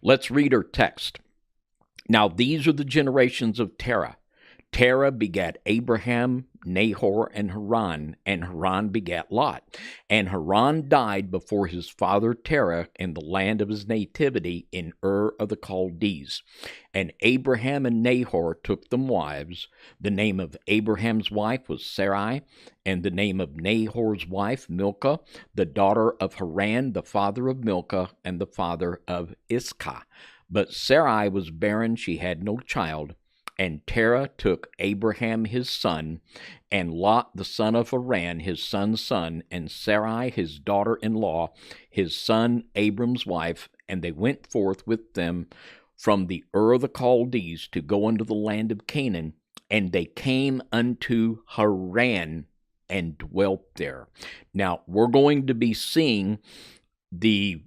Let's read our text. Now, these are the generations of Terah. Terah begat Abraham, Nahor, and Haran begat Lot. And Haran died before his father Terah in the land of his nativity in Ur of the Chaldees. And Abraham and Nahor took them wives. The name of Abraham's wife was Sarai, and the name of Nahor's wife Milcah, the daughter of Harran, the father of Milcah, and the father of Iscah. But Sarai was barren, she had no child. And Terah took Abraham his son, and Lot the son of Harran his son's son, and Sarai his daughter-in-law, his son Abram's wife, and they went forth with them from the Ur of the Chaldees to go unto the land of Canaan, and they came unto Harran and dwelt there. Now, we're going to be seeing the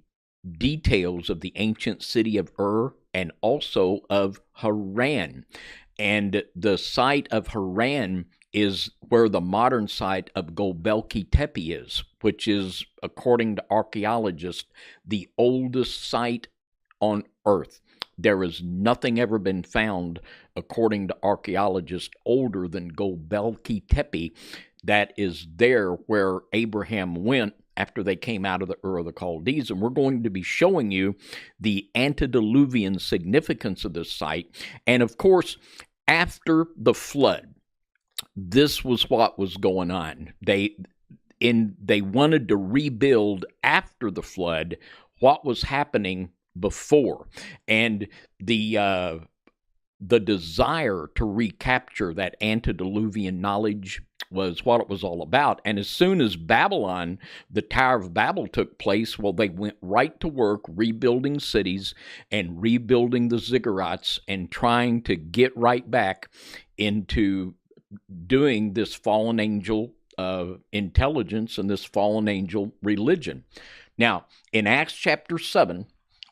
details of the ancient city of Ur and also of Harran. And the site of Harran is where the modern site of Göbekli Tepe is, which is, according to archaeologists, the oldest site on Earth. There has nothing ever been found, according to archaeologists, older than Göbekli Tepe that is there where Abraham went after they came out of the Ur of the Chaldees. And we're going to be showing you the antediluvian significance of this site. And of course, after the flood, this was what was going on. They wanted to rebuild after the flood what was happening before. And the desire to recapture that antediluvian knowledge was what it was all about. And as soon as Babylon, the Tower of Babel took place, well, they went right to work rebuilding cities and rebuilding the ziggurats and trying to get right back into doing this fallen angel intelligence and this fallen angel religion. Now, in Acts chapter 7,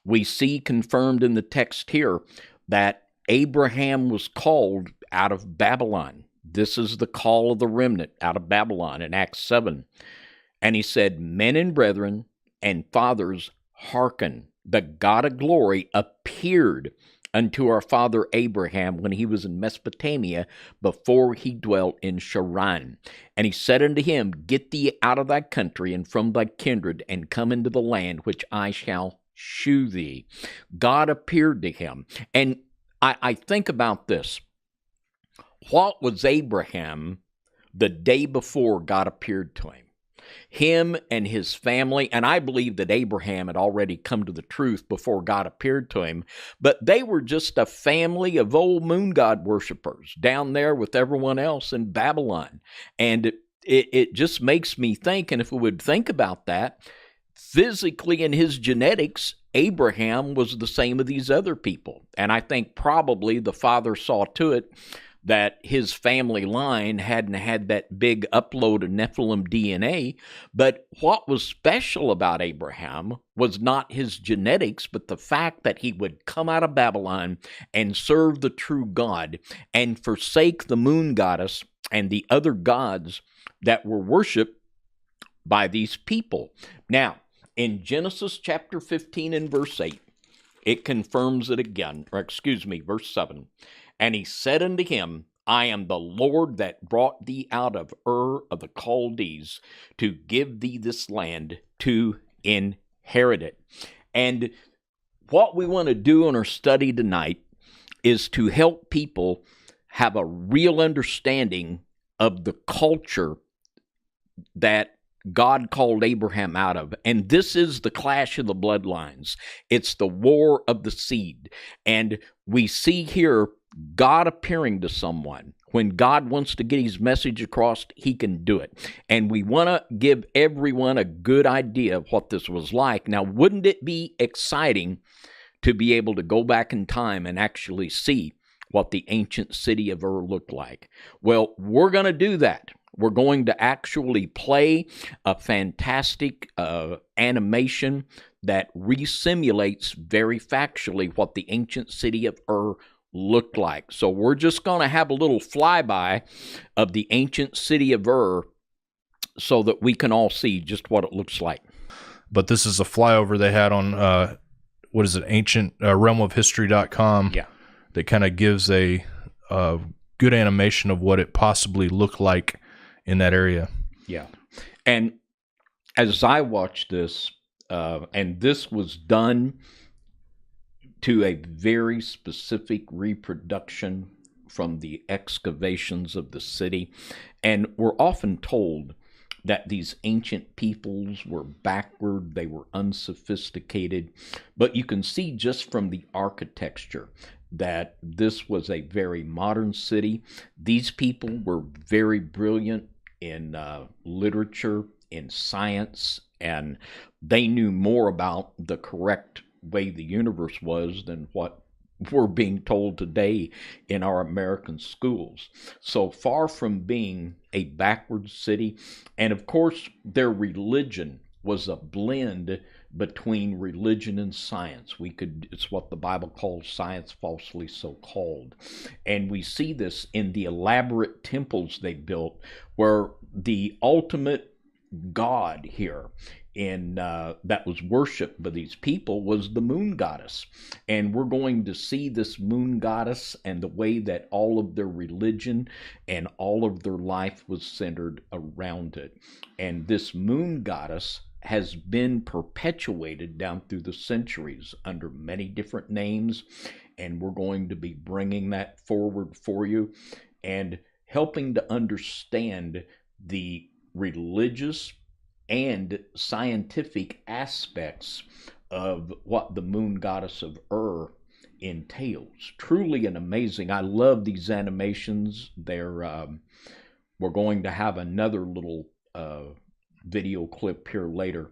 we see confirmed in the text here that Abraham was called out of Babylon. This is the call of the remnant out of Babylon in Acts 7. And he said, "Men and brethren and fathers, hearken. The God of glory appeared unto our father Abraham when he was in Mesopotamia, before he dwelt in Harran. And he said unto him, Get thee out of thy country and from thy kindred, and come into the land which I shall shew thee." God appeared to him. And I think about this. What was Abraham the day before God appeared to him? Him and his family, and I believe that Abraham had already come to the truth before God appeared to him, but they were just a family of old moon god worshipers down there with everyone else in Babylon. And it just makes me think, and if we would think about that, physically in his genetics, Abraham was the same as these other people. And I think probably the father saw to it that his family line hadn't had that big upload of Nephilim DNA. But what was special about Abraham was not his genetics, but the fact that he would come out of Babylon and serve the true God and forsake the moon goddess and the other gods that were worshipped by these people. Now, in Genesis chapter 15 and verse 8, it confirms it again, verse 7. And he said unto him, I am the Lord that brought thee out of Ur of the Chaldees to give thee this land to inherit it. And what we want to do in our study tonight is to help people have a real understanding of the culture that God called Abraham out of. And this is the clash of the bloodlines. It's the war of the seed. And we see here God appearing to someone. When God wants to get his message across, he can do it. And we want to give everyone a good idea of what this was like. Now, wouldn't it be exciting to be able to go back in time and actually see what the ancient city of Ur looked like? Well, we're going to do that. We're going to actually play a fantastic animation that resimulates very factually what the ancient city of Ur looked like. So we're just going to have a little flyby of the ancient city of Ur so that we can all see just what it looks like. But this is a flyover they had on what is it, ancient realmofhistory.com. Yeah. That kind of gives a good animation of what it possibly looked like in that area. Yeah. And as I watched this, and this was done to a very specific reproduction from the excavations of the city, and we're often told that these ancient peoples were backward, they were unsophisticated, but you can see just from the architecture that this was a very modern city. These people were very brilliant in literature, in science, and they knew more about the correct way the universe was than what we're being told today in our American schools. So far from being a backward city, and of course, their religion was a blend between religion and science. It's what the Bible calls science falsely so called. And we see this in the elaborate temples they built, where the ultimate god here that was worshipped by these people was the moon goddess. And we're going to see this moon goddess and the way that all of their religion and all of their life was centered around it. And this moon goddess has been perpetuated down through the centuries under many different names. And we're going to be bringing that forward for you and helping to understand the religious and scientific aspects of what the moon goddess of entails. Truly an amazing. I love these animations. We're going to have another little video clip here later,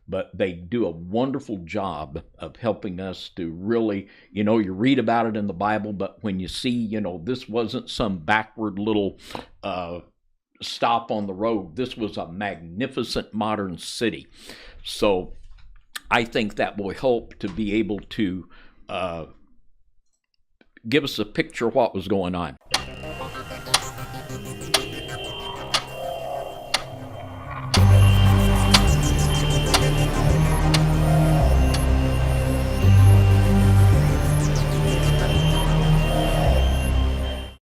but they do a wonderful job of helping us to really, you read about it in the Bible, but when you see, this wasn't some backward little stop on the road. This was a magnificent modern city. So I think that will help to be able to give us a picture of what was going on.